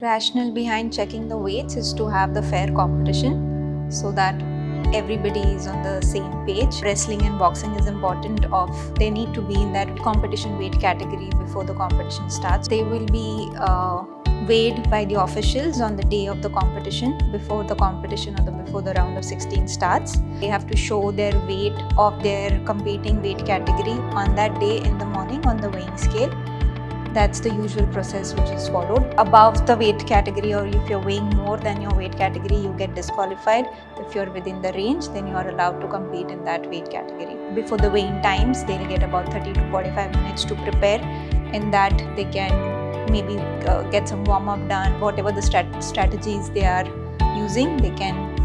Rationale behind checking the weights is to have the fair competition so that everybody is on the same page. Wrestling and boxing is important they need to be in that competition weight category before the competition starts. They will be weighed by the officials on the day of the competition, before the competition or before the round of 16 starts. They have to show their weight of their competing weight category on that day in the morning on the weighing scale. That's the usual process which is followed. Above the weight category, or if you're weighing more than your weight category, you get disqualified. If you're within the range, then you are allowed to compete in that weight category. Before the weighing times, they'll get about 30 to 45 minutes to prepare. In that, they can maybe get some warm up done. Whatever the strategies they are using, they can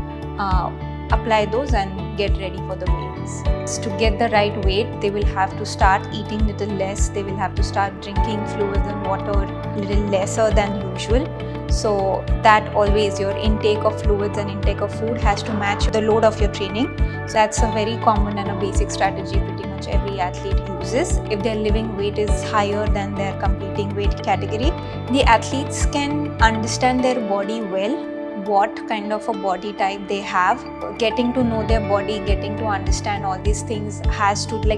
apply those and get ready for the weights. To get the right weight, they will have to start eating little less. They will have to start drinking fluids and water little lesser than usual. So that always your intake of fluids and intake of food has to match the load of your training. So that's a very common and a basic strategy pretty much every athlete uses. If their living weight is higher than their competing weight category, the athletes can understand their body well, what kind of a body type they have. Getting to know their body, getting to understand all these things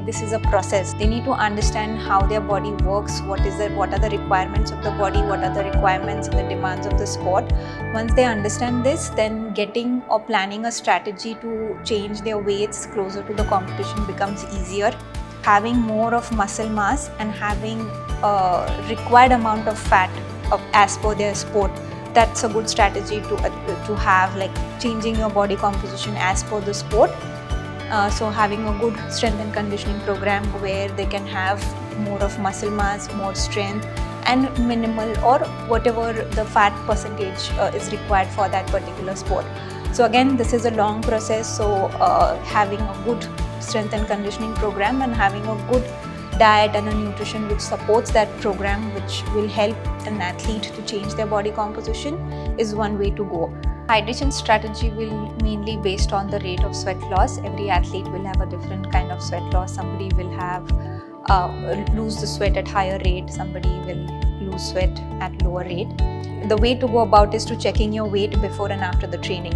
this is a process. They need to understand how their body works, what are the requirements of the body, what are the requirements and the demands of the sport. Once they understand this, then getting or planning a strategy to change their weights closer to the competition becomes easier. Having more of muscle mass and having a required amount of fat as per their sport, that's a good strategy to have, like changing your body composition as per the sport. So having a good strength and conditioning program where they can have more of muscle mass, more strength, and minimal or whatever the fat percentage is required for that particular sport. So again, this is a long process. So having a good strength and conditioning program and having a good diet and a nutrition which supports that program, which will help an athlete to change their body composition, is one way to go. Hydration strategy will mainly based on the rate of sweat loss. Every athlete will have a different kind of sweat loss. Somebody will have lose the sweat at higher rate, somebody will lose sweat at lower rate. The way to go about is to checking your weight before and after the training.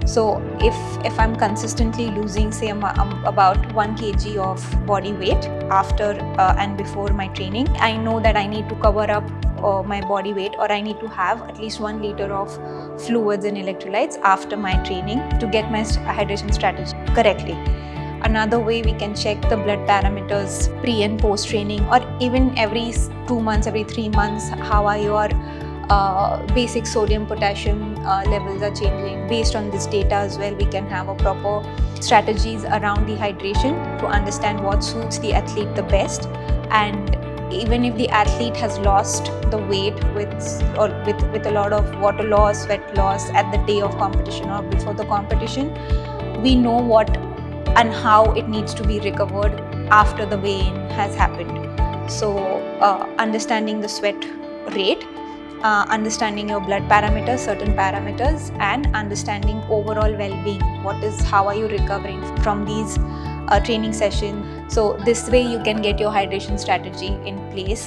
So if I'm consistently losing, say, about 1 kg of body weight after and before my training, I know that I need to cover up my body weight, or I need to have at least 1 liter of fluids and electrolytes after my training to get my hydration strategy correctly. Another way, we can check the blood parameters pre and post training, or even every 2 months, every 3 months, how are your basic sodium potassium levels are changing. Based on this data as well, we can have a proper strategies around the hydration to understand what suits the athlete the best. And even if the athlete has lost the weight with a lot of water loss, sweat loss at the day of competition or before the competition, we know what and how it needs to be recovered after the weigh-in has happened. So understanding the sweat rate, understanding your blood parameters, certain parameters, and understanding overall well-being. How are you recovering from these training sessions? So this way you can get your hydration strategy in place.